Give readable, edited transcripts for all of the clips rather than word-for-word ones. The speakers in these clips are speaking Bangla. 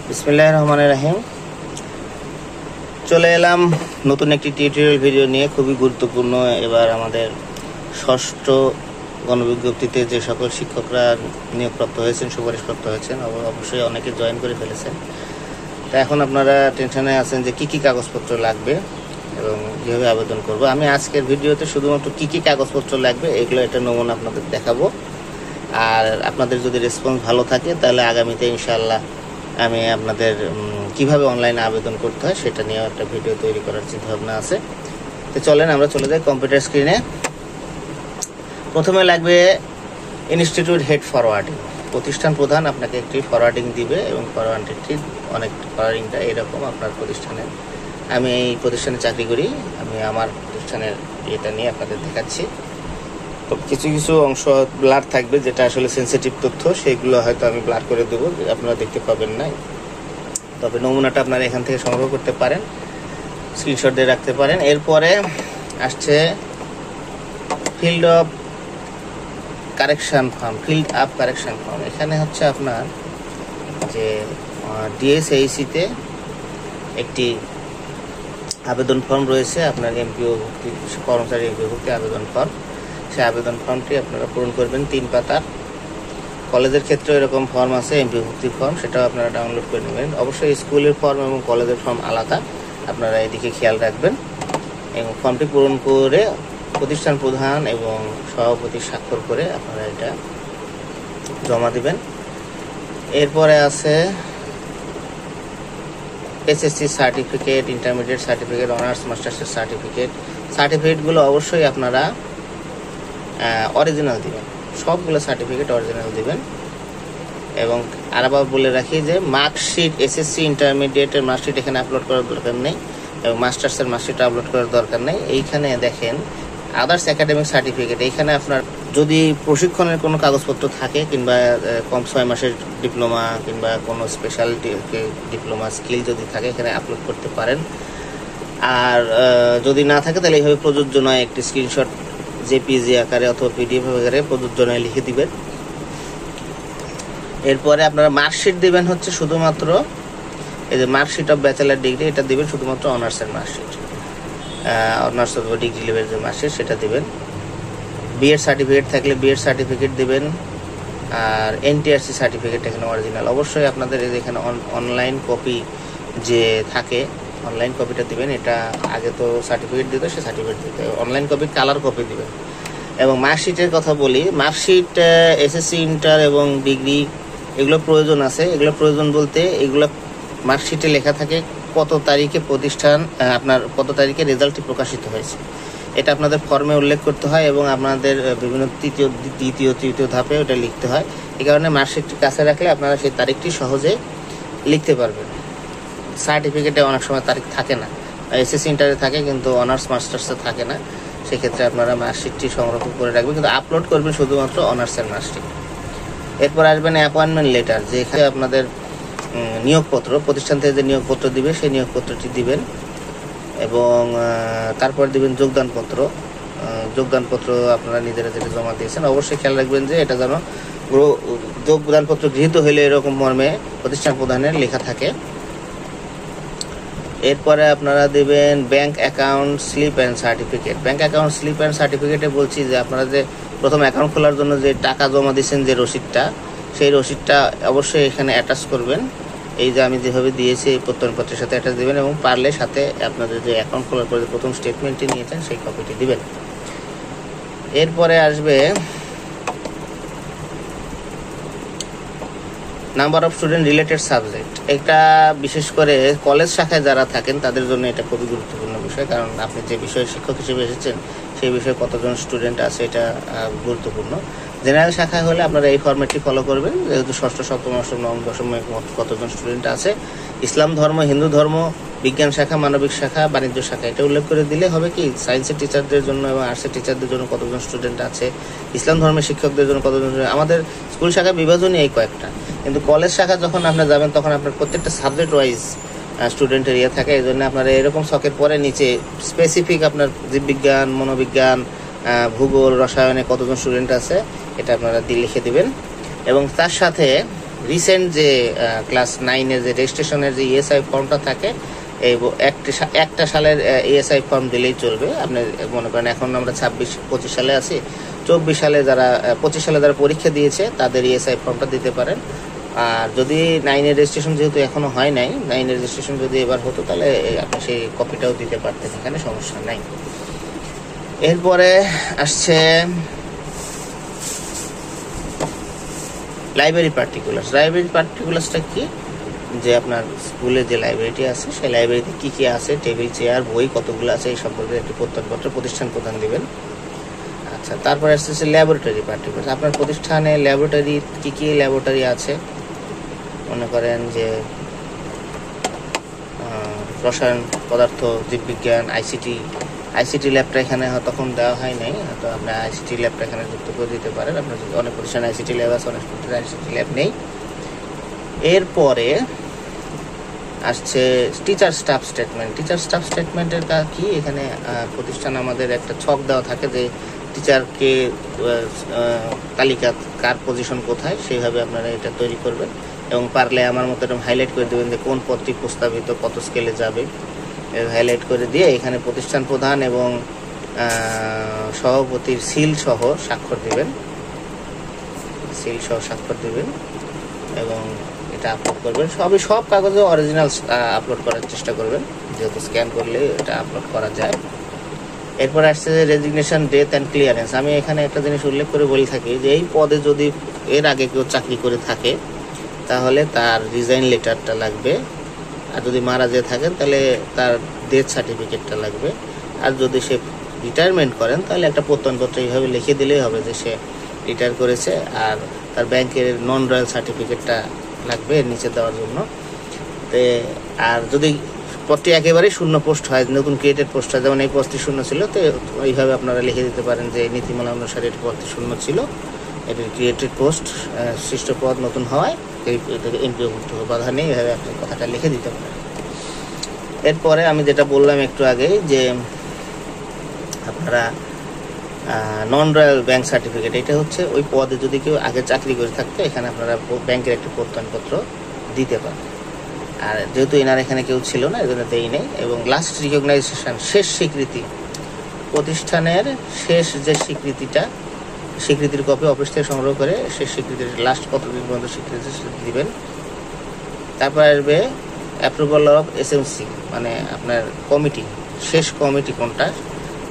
বিসমিল্লাহির রহমানির রহিম। চলে এলাম নতুন একটি টিউটোরিয়াল ভিডিও নিয়ে। খুবই গুরুত্বপূর্ণ। এবার আমাদের ষষ্ঠ গণবিজ্ঞপ্তিতে যে সকল শিক্ষকরা নিয়োগপ্রাপ্ত হয়েছেন, সুপারিশপ্রাপ্ত হয়েছেন, অবশ্যই অনেকে জয়েন করে ফেলেছেন। তা এখন আপনারা টেনশনে আছেন যে কি কি কাগজপত্র লাগবে এবং কীভাবে আবেদন করব। আমি আজকের ভিডিওতে শুধুমাত্র কি কি কাগজপত্র লাগবে এগুলো একটা নমুনা আপনাদের দেখাবো। আর আপনাদের যদি রেসপন্স ভালো থাকে তাহলে আগামীতে ইনশাআল্লাহ আমি আপনাদের কিভাবে অনলাইনে আবেদন করতে হয় সেটা নিয়েও একটা ভিডিও তৈরি করার চিন্তাভাবনা আছে। তো চলেন আমরা চলে যাই কম্পিউটার স্ক্রিনে। প্রথমে লাগবে ইনস্টিটিউট হেড ফরওয়ার্ডিং। প্রতিষ্ঠান প্রধান আপনাকে একটি ফরওয়ার্ডিং দিবে এবং ফরওয়ার্ডিংটি ফরওয়ার্ডিংটা এরকম আপনার প্রতিষ্ঠানে। আমি এই প্রতিষ্ঠানে চাকরি করি, আমি আমার প্রতিষ্ঠানের এটা নিয়ে আপনাদের দেখাচ্ছি। তো কিছু কিছু অংশ ব্লার থাকবে, যেটা আসলে সেন্সিটিভ তথ্য, সেগুলো হয়তো আমি ব্লার করে দেবো, আপনারা দেখতে পাবেন না। তবে নমুনাটা আপনারা এখান থেকে সংগ্রহ করতে পারেন, স্ক্রিনশট দিয়ে রাখতে পারেন। এরপরে আসছে ফিল্ড আপ কারেকশন ফর্ম। এখানে হচ্ছে আপনার যে ডিএসএইসিতে একটি আবেদন ফর্ম রয়েছে, আপনার এমপিও ভুক্তি কর্মচারী এমপিও ভুক্তি আবেদন ফর্ম। সেই আবেদন ফর্মটি আপনারা পূরণ করবেন 3 পাতার। কলেজের ক্ষেত্রে এরকম ফর্ম আছে, এমপিও ভুক্তির ফর্ম, সেটাও আপনারা ডাউনলোড করে নেবেন। অবশ্যই স্কুলের ফর্ম এবং কলেজের ফর্ম আলাদা, আপনারা এদিকে খেয়াল রাখবেন। এবং ফর্মটি পূরণ করে প্রতিষ্ঠান প্রধান এবং সভাপতি স্বাক্ষর করে আপনারা এটা জমা দিবেন। এরপরে আছে SSC certificate, intermediate certificate, honours মাস্টার্সের সার্টিফিকেটগুলো অবশ্যই আপনারা অরিজিনাল দিবেন। সবগুলো সার্টিফিকেট অরিজিনাল দিবেন। এবং আরেকবার বলে রাখি যে মার্কশিট, এসএসসি ইন্টারমিডিয়েটের মার্কশিট এখানে আপলোড করার দরকার নেই এবং মাস্টার্সের মার্কশিট আপলোড করার দরকার নেই। এইখানে দেখেন আদার্স একাডেমিক সার্টিফিকেট, এইখানে আপনার যদি প্রশিক্ষণের কোনো কাগজপত্র থাকে কিংবা কম 6 মাসের ডিপ্লোমা কিংবা কোনো স্পেশালিটি ডিপ্লোমা স্কিল যদি থাকে এখানে আপলোড করতে পারেন। আর যদি না থাকে তাহলে এইভাবে প্রযোজ্য নয় একটি স্ক্রিনশট জেপিজি আকারে অথবা পিডিএফ আকারে প্রযোজ্য নয় লিখে দিবেন। এরপরে আপনারা মার্কশিট দিবেন হচ্ছে শুধুমাত্র এই যে মার্কশিট অফ ব্যাচেলার ডিগ্রি, এটা দিবেন শুধুমাত্র অনার্সের মার্কশিট, অনার্স অথবা ডিগ্রি লেভেলের যে মার্কশিট সেটা দিবেন। বিএড সার্টিফিকেট থাকলে বিএড সার্টিফিকেট দিবেন। আর এনটিআরসি সার্টিফিকেট এখানে অরিজিনাল। অবশ্যই আপনাদের এখানে অনলাইন কপি যে থাকে অনলাইন কপিটা দিবেন। এটা আগে তো সার্টিফিকেট দিত, সে সার্টিফিকেট দিতে অনলাইন কপি, কালার কপি দিবেন। এবং মার্কশিটের কথা বলি, মার্কশিট এসএসসি ইন্টার এবং ডিগ্রি এগুলো প্রয়োজন আছে। এগুলো প্রয়োজন বলতে এগুলো মার্কশিটে লেখা থাকে কত তারিখে প্রতিষ্ঠান আপনার কত তারিখে রেজাল্টটি প্রকাশিত হয়েছে, এটা আপনাদের ফর্মে উল্লেখ করতে হয় এবং আপনাদের বিভিন্ন তৃতীয় ধাপে ওটা লিখতে হয়। এই কারণে মার্কশিটটি কাছে রাখলে আপনারা সেই তারিখটি সহজে লিখতে পারবেন। সার্টিফিকেটে অনেক সময় তারিখ থাকে না, এসএসসি ইন্টারে থাকে কিন্তু অনার্স মাস্টার্সে থাকে না। সেক্ষেত্রে আপনারা মার্কশিটটি সংরক্ষণ করে রাখবেন, কিন্তু আপলোড করবেন শুধুমাত্র অনার্সের মার্কশিট। এরপর আসবেন অ্যাপয়েন্টমেন্ট লেটার, যেখানে আপনাদের নিয়োগপত্র, প্রতিষ্ঠান থেকে যে নিয়োগপত্র দিবে সেই নিয়োগপত্রটি দিবেন। এবং তারপর দিবেন যোগদানপত্র আপনারা নিজেরা যেটা জমা দিয়েছেন। অবশ্যই খেয়াল রাখবেন যে এটা যেন যোগদানপত্র গৃহীত হইলে এরকম মর্মে প্রতিষ্ঠান প্রধানের লেখা থাকে। এরপরে আপনারা দেবেন bank account slip and certificate. Bank account slip and সার্টিফিকেটে বলছি যে আপনারা যে প্রথম অ্যাকাউন্ট খোলার জন্য যে টাকা জমা দিয়েছেন যে রসিদটা, সেই রসিদটা অবশ্যই এখানে অ্যাটাচ করবেন। এই যে আমি যেভাবে দিয়েছি এই প্রত্যয়নপত্রের সাথে অ্যাটাচ দেবেন এবং পারলে সাথে আপনাদের যে অ্যাকাউন্ট খোলার পরে যে প্রথম স্টেটমেন্টটি নিয়েছেন সেই কপিটি দিবেন। এরপরে আসবে number of student related subject. এটা বিশেষ করে কলেজ শাখায় যারা থাকেন তাদের জন্য এটা খুবই গুরুত্বপূর্ণ বিষয়, কারণ আপনি যে বিষয়ে শিক্ষক হিসেবে এসেছেন সেই বিষয়ে কতজন স্টুডেন্ট আছে এটা গুরুত্বপূর্ণ। জেনারেল শাখায় হলে আপনারা এই ফরম্যাটটি ফলো করবেন, যেহেতু ষষ্ঠ, সপ্তম, অষ্টম, নবম, দশমে কতজন স্টুডেন্ট আছে। ইসলাম ধর্ম, হিন্দু ধর্ম, বিজ্ঞান শাখা, মানবিক শাখা, বাণিজ্য শাখা এটা উল্লেখ করে দিলে হবে কি সায়েন্সের টিচারদের জন্য এবং আর্টসের টিচারদের জন্য কতজন স্টুডেন্ট আছে, ইসলাম ধর্মের শিক্ষকদের জন্য কতজন। আমাদের স্কুল শাখা বিভাজনই এই কয়েকটা, কিন্তু কলেজ শাখা যখন আপনারা যাবেন তখন আপনার প্রত্যেকটা সাবজেক্ট ওয়াইজ স্টুডেন্টের ইয়ে থাকে। এই জন্য আপনারা এরকম শখের পরে নিচে স্পেসিফিক আপনার জীববিজ্ঞান, মনোবিজ্ঞান, ভূগোল, রসায়নে কতজন স্টুডেন্ট আছে এটা আপনারা লিখে দিবেন। এবং তার সাথে রিসেন্ট যে ক্লাস 9-এর যে রেজিস্ট্রেশনের যে ইএসআই ফর্মটা থাকে, এই একটা সালের ইএসআই ফর্ম দিলেই চলবে। আপনি মনে করেন এখন আমরা 26-25 সালে আছি, 24 সালে যারা 25 সালে যারা পরীক্ষা দিয়েছে তাদের ইএসআই ফর্মটা দিতে পারেন। আর যদি 9-এর রেজিস্ট্রেশন যেহেতু এখনো হয় নাই, 9-এর রেজিস্ট্রেশন যদি এবার হতো তাহলে আপনি সেই কপিটাও দিতে পারতেন, এখানে সমস্যা নাই। এরপরে আসছে লাইব্রেরি পার্টিকুলার্স। লাইব্রেরি পার্টিকুলার্সটা কি, যে আপনার স্কুলে যে লাইব্রেরিটি আছে সেই লাইব্রেরিতে কী কী আছে, টেবিল চেয়ার বই কতগুলো আছে এই সম্পর্কে একটি প্রত্যয়নপত্র প্রতিষ্ঠান প্রদান দিবেন। আচ্ছা, তারপরে আসছে ল্যাবরেটরি পার্টিকুলার্স। আপনার প্রতিষ্ঠানে ল্যাবরেটরি কী কী ল্যাবরেটরি আছে, মনে করেন যে রসায়ন পদার্থ জীববিজ্ঞান আইসিটি ল্যাবটা এখানে তখন দেওয়া হয় নাই, তো আপনি আইসিটি ল্যাবটা এখানে যুক্ত করে দিতে পারেন। আপনার অনেক প্রতিষ্ঠানে আইসিটি ল্যাব আছে, অনেক প্রতিষ্ঠানে আইসিটি ল্যাব নেই। এরপরে আসছে teacher staff statement. Teacher staff স্টেটমেন্টের কি, এখানে প্রতিষ্ঠান আমাদের একটা ছক দেওয়া থাকে যে টিচারকে তালিকা কার পজিশন কোথায়, সেইভাবে আপনারা এটা তৈরি করবেন এবং পারলে আমার মতো এরকম হাইলাইট করে দেবেন যে কোন পদটি প্রস্তাবিত কত স্কেলে যাবে, হাইলাইট করে দিয়ে এখানে প্রতিষ্ঠান প্রধান এবং সভাপতির সিল সহ স্বাক্ষর দিবেন, এবং এটা আপলোড করবেন। সব কাগজে অরিজিনাল আপলোড করার চেষ্টা করবেন, যেহেতু স্ক্যান করলে এটা আপলোড করা যায়। এরপর আসছে যে রেজিগনেশন, ডেথ অ্যান্ড ক্লিয়ারেন্স। আমি এখানে একটা জিনিস উল্লেখ করে বলে থাকি যে এই পদে যদি এর আগে কেউ চাকরি করে থাকে তাহলে তার রিজাইন লেটারটা লাগবে, আর যদি মারা যেয়ে থাকেন তাহলে তার ডেথ সার্টিফিকেটটা লাগবে, আর যদি সে রিটায়ারমেন্ট করেন তাহলে একটা প্রত্যয়নপত্র এইভাবে লিখে দিলেই হবে যে সে রিটায়ার করেছে, আর তার ব্যাংকের নন রয়্যাল সার্টিফিকেটটা লাগবে এর নিচে দেওয়ার জন্য। আর যদি পদটি একেবারেই শূন্য পোস্ট হয়, নতুন ক্রিয়েটেড পোস্ট হয়, যেমন এই পোস্টটি শূন্য ছিল, তো এইভাবে আপনারা লিখে দিতে পারেন যে নীতিমালা অনুসারে এটি পদটি শূন্য ছিল, এটি ক্রিয়েটেড পোস্ট, সৃষ্ট পদ নতুন হওয়ায় এমপিওভুক্ত বাধা নেই, এভাবে আপনি কথাটা লিখে দিতে পারেন। এরপরে আমি যেটা বললাম একটু আগে যে আপনারা নন রয়্যাল ব্যাংক সার্টিফিকেট, এটা হচ্ছে ওই পদে যদি কেউ আগে চাকরি করে থাকতো এখানে আপনারা ব্যাংকের একটি প্রত্যয়নপত্র দিতে পারেন। আর যেহেতু এনার এখানে কেউ ছিল না, এজন্য দেই নেই। এবং লাস্ট রিকগনাইজেশন, শেষ স্বীকৃতি, প্রতিষ্ঠানের শেষ যে স্বীকৃতির কপি অফিস থেকে সংগ্রহ করে শেষ স্বীকৃতির লাস্ট কতদিন পর্যন্ত স্বীকৃতি দিবেন। তারপর আসবে অ্যাপ্রুভাল অফ এসএমসি, মানে আপনার কমিটি, শেষ কমিটি কোনটা,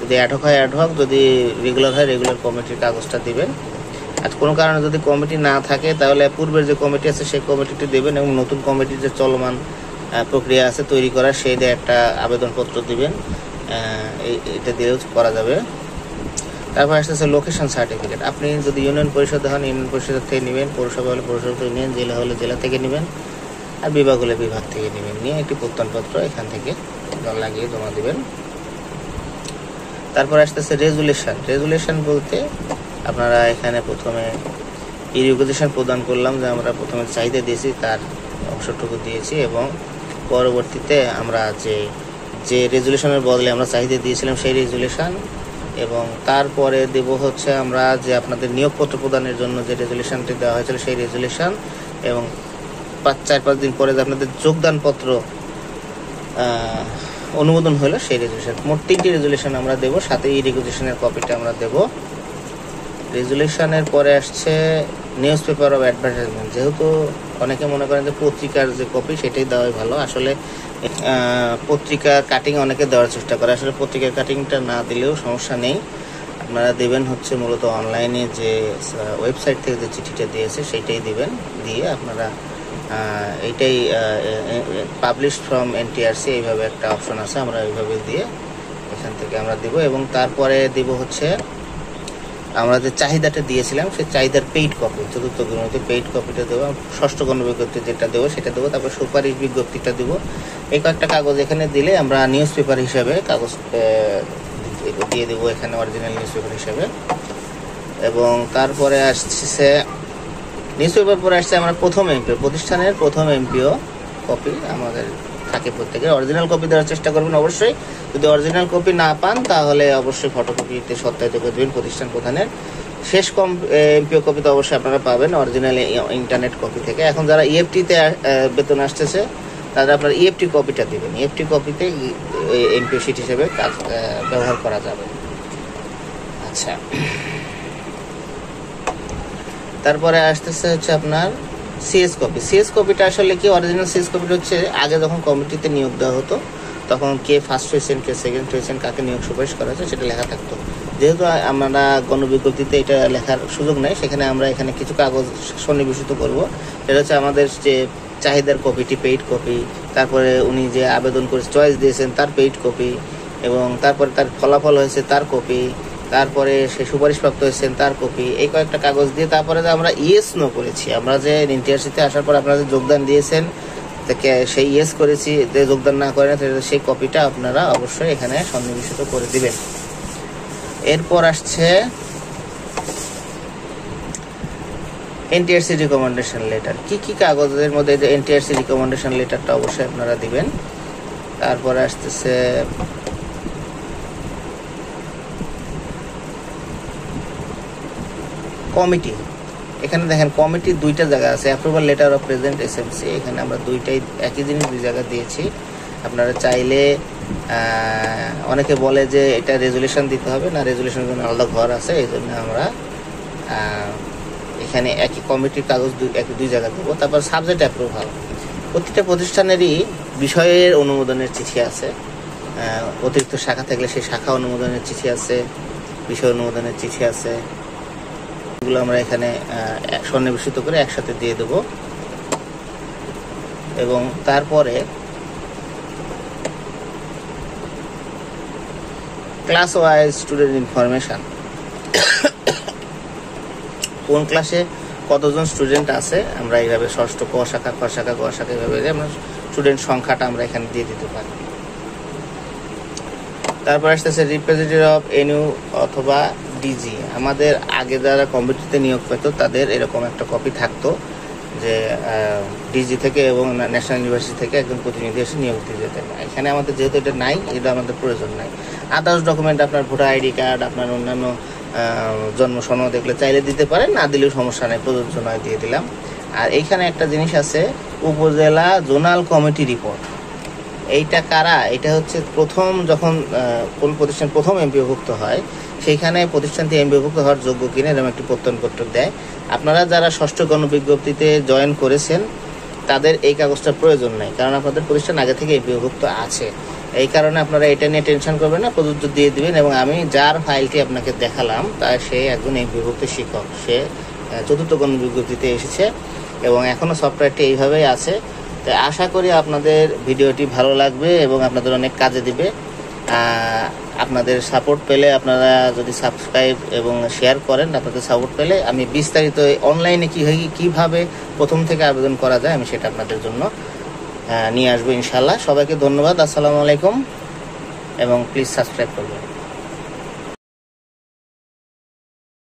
যদি অ্যাডহক হয় অ্যাডহক, যদি রেগুলার হয় রেগুলার কমিটির কাগজটা দিবেন। আর কোনো কারণে যদি কমিটি না থাকে তাহলে পূর্বের যে কমিটি আছে সেই কমিটিটি দেবেন, এবং নতুন কমিটির যে চলমান প্রক্রিয়া আছে তৈরি করার, সেই দিয়ে একটা আবেদনপত্র দিবেন, এটা দিয়েও করা যাবে। তারপর আসতেছে লোকেশন সার্টিফিকেট। আপনি যদি ইউনিয়ন পরিষদে হন ইউনিয়ন পরিষদ থেকে নেবেন, পৌরসভা হলে পৌরসভা থেকে নেবেন, জেলা হলে জেলা থেকে নেবেন, আর বিভাগ হলে বিভাগ থেকে নেবেন, নিয়ে একটি প্রত্যয়নপত্র এখান থেকে লাগিয়ে জমা দেবেন। তারপর আসতেছে রেজুলেশন বলতে আপনারা এখানে প্রথমে ইরিগেশন প্রদান করলাম, যে আমরা প্রথমে চাহিদা দিয়েছি তার অংশটুকু দিয়েছি, এবং পরবর্তীতে আমরা যে রেজুলেশনের বদলে আমরা চাহিদা দিয়েছিলাম সেই রেজুলেশন, এবং তারপরে দেব হচ্ছে আমরা যে আপনাদের নিয়োগপত্র প্রদানের জন্য যে রেজুলেশনটি দেওয়া হয়েছিল সেই রেজুলেশন, এবং 4-5 দিন পরে যে আপনাদের যোগদানপত্র অনুমোদন হলো সেই রেজুলেশন। মোট 3টি রেজুলেশন আমরা দেব, সাথে এই রেজুলেশনের কপিটা আমরা দেব। রেজুলেশনের পরে আসছে নিউজ পেপার অফ অ্যাডভার্টাইজমেন্ট। যেহেতু অনেকে মনে করেন যে পত্রিকার যে কপি সেটাই দেওয়াই ভালো, আসলে পত্রিকা কাটিং অনেকে দেওয়ার চেষ্টা করে, আসলে পত্রিকার কাটিংটা না দিলেও সমস্যা নেই। আপনারা দেবেন হচ্ছে মূলত অনলাইনে যে ওয়েবসাইট থেকে যে চিঠিটা দিয়েছে সেইটাই দিবেন, দিয়ে আপনারা এইটাই পাবলিশ ফ্রম এনটিআরসি এইভাবে একটা অপশন আছে, আমরা এইভাবে দিয়ে এখান থেকে আমরা দিব। এবং তারপরে দিব হচ্ছে আমরা যে চাহিদাটা দিয়েছিলাম সেই চাহিদার পেইড কপি, চতুর্থ গণবিজ্ঞপ্তি পেইড কপিটা দেবো, ষষ্ঠ গণবিজ্ঞপ্তি যেটা দেবো সেটা দেবো, তারপর সুপারিশ বিজ্ঞপ্তিটা দেবো। এই কয়েকটা কাগজ এখানে দিলে আমরা নিউজ পেপার হিসাবে কাগজ দিয়ে দেবো এখানে, অরিজিনাল নিউজ পেপার হিসাবে। এবং তারপরে আসছে নিউজ পেপার, পরে আসছে আমরা প্রথম এমপিও, প্রতিষ্ঠানের প্রথম এমপিও কপি আমাদের থাকে প্রত্যেকের। অরিজিনাল কপি দেওয়ার চেষ্টা করবেন অবশ্যই, যদি অরিজিনাল কপি না পান তাহলে অবশ্যই ফটোকপিতে সত্যায়িত করে দেবেন প্রতিষ্ঠান প্রধানের, শেষ এমপিও কপি তো অবশ্যই আপনারা পাবেন অরিজিনাল ইন্টারনেট কপি থেকে। এখন যারা ইএফটিতে বেতন আসতেছে তারা আপনার ইএফটি কপিটা দিবেন, ইএফটি কপিতে এমপিও শিট হিসেবে কাজ ব্যবহার করা যাবে। আচ্ছা, তারপরে আসতেছে হচ্ছে আপনার সিএস কপি। সিএস কপিটা আসলে কি, অরিজিনাল সিএস কপিটা হচ্ছে আগে যখন কমিটিতে নিয়োগ দেওয়া হতো তখন কে ফার্স্ট হয়েছেন, কে সেকেন্ড হয়েছেন, কাকে নিয়োগ সুপারিশ করা হয়েছে সেটা লেখা থাকতো। যেহেতু আমরা গণবিজ্ঞপ্তিতে এটা লেখার সুযোগ নেই, সেখানে আমরা এখানে কিছু কাগজ সন্নিবেশিত করব। এটা হচ্ছে আমাদের যে চাহিদার কপিটি, পেইড কপি, তারপরে উনি যে আবেদন করে চয়েস দিয়েছেন তার পেইড কপি, এবং তারপরে তার ফলাফল হয়েছে তার কপি, তারপরে সে সুপারিশপ্রাপ্ত হয়েছেন তার কপি, এই কয়েকটা কাগজ দিয়ে তারপরে যে আমরা ইয়েস নো করেছি, আমরা যে এনটিআরসিতে আসার পর আপনারা যে যোগদান দিয়েছেন সেই ইয়েস করেছি, যে যোগদান না করেন সেই কপিটা আপনারা অবশ্যই এখানে সন্নিবেশিত করে দিবেন। এরপর আসছে এনটিআরসি রিকমেন্ডেশন লেটার। কি কি কাগজের মধ্যে যে এনটিআরসি রিকমেন্ডেশন লেটারটা অবশ্যই আপনারা দিবেন। তারপরে আসতেছে কমিটি। এখানে দেখেন কমিটি দুইটা জায়গা আছে, approval letter of present SMC, এখানে আমরা দুইটাই একই জিনিস দুই জায়গা দিয়েছি। আপনারা চাইলে অনেকে বলে যে এটা রেজুলেশন দিতে হবে না, রেজুলেশনের জন্য আলাদা ঘর আছে, এই জন্য আমরা এখানে একই কমিটির কাগজ দুই জায়গা দেবো। তারপর সাবজেক্ট অ্যাপ্রুভাল, প্রতিটা প্রতিষ্ঠানেরই বিষয়ের অনুমোদনের চিঠি আছে, অতিরিক্ত শাখা থাকলে সেই শাখা অনুমোদনের চিঠি আছে, বিষয় অনুমোদনের চিঠি আছে, এগুলো আমরা এখানে সন্নিবেশিত করে একসাথে দিয়ে দেব। এবং তারপরে ক্লাস ওয়াইজ স্টুডেন্ট ইনফরমেশন, কোন ক্লাসে কতজন স্টুডেন্ট আছে আমরা এইভাবে ষষ্ঠ ক শাখা, খ শাখা, গ শাখা, এইভাবে আমরা স্টুডেন্ট সংখ্যাটা আমরা এখানে দিয়ে দিতে পারি। তারপর আসতেছে রিপ্রেজেন্টেটিভ অফ এনইউ অথবা ডিজি। আমাদের আগে যারা কমিটিতে নিয়োগ পেত তাদের এরকম একটা কপি থাকতো যে ডিজি থেকে এবং ন্যাশনাল ইউনিভার্সিটি থেকে একজন প্রতিনিধি এসে নিয়োগ দিয়ে যেতেন। এখানে আমাদের যেহেতু এটা নাই, এটা আমাদের প্রয়োজন নাই। আদার্স ডকুমেন্ট আপনার ভোটার আইডি কার্ড, আপনার অন্যান্য জন্ম সনদ দেখলে চাইলে দিতে পারেন, না দিলেও সমস্যা নেই, প্রযোজ্য নয়, দিয়ে দিলাম। আর এইখানে একটা জিনিস আছে, উপজেলা জোনাল কমিটি রিপোর্ট। এইটা কারা? এটা হচ্ছে প্রথম যখন কোন প্রতিষ্ঠান প্রথম এমপিওভুক্ত হয় সেইখানে প্রতিষ্ঠানটি এমপিওভুক্ত হওয়ার যোগ্য কিনা এরকম একটি প্রত্যয়নপত্র দেয়। আপনারা যারা ষষ্ঠ গণবিজ্ঞপ্তিতে জয়েন করেছেন তাদের এই কাগজটার প্রয়োজন নাই, কারণ আপনাদের প্রতিষ্ঠান আগে থেকে এমপিওভুক্ত আছে। এই কারণে আপনারা এটা নিয়ে টেনশন করবেন না, প্রযোজ্য দিয়ে দিবেন। এবং আমি যার ফাইলটি আপনাকে দেখালাম তা সে একজন এমপিওভুক্ত শিক্ষক, সে চতুর্থ গণবিজ্ঞপ্তিতে এসেছে এবং এখনও সফটওয়্যারটি এইভাবেই আছে। তো আশা করি আপনাদের ভিডিওটি ভালো লাগবে এবং আপনাদের অনেক কাজে দিবে। আপনাদের সাপোর্ট পেলে, আপনারা যদি সাবস্ক্রাইব এবং শেয়ার করেন, আপনাদের সাপোর্ট পেলে আমি বিস্তারিত অনলাইনে কীভাবে প্রথম থেকে আবেদন করা যায় আমি সেটা আপনাদের জন্য নিয়ে আসবো ইনশাল্লাহ। সবাইকে ধন্যবাদ, আসসালামু আলাইকুম, এবং প্লিজ সাবস্ক্রাইব করবেন।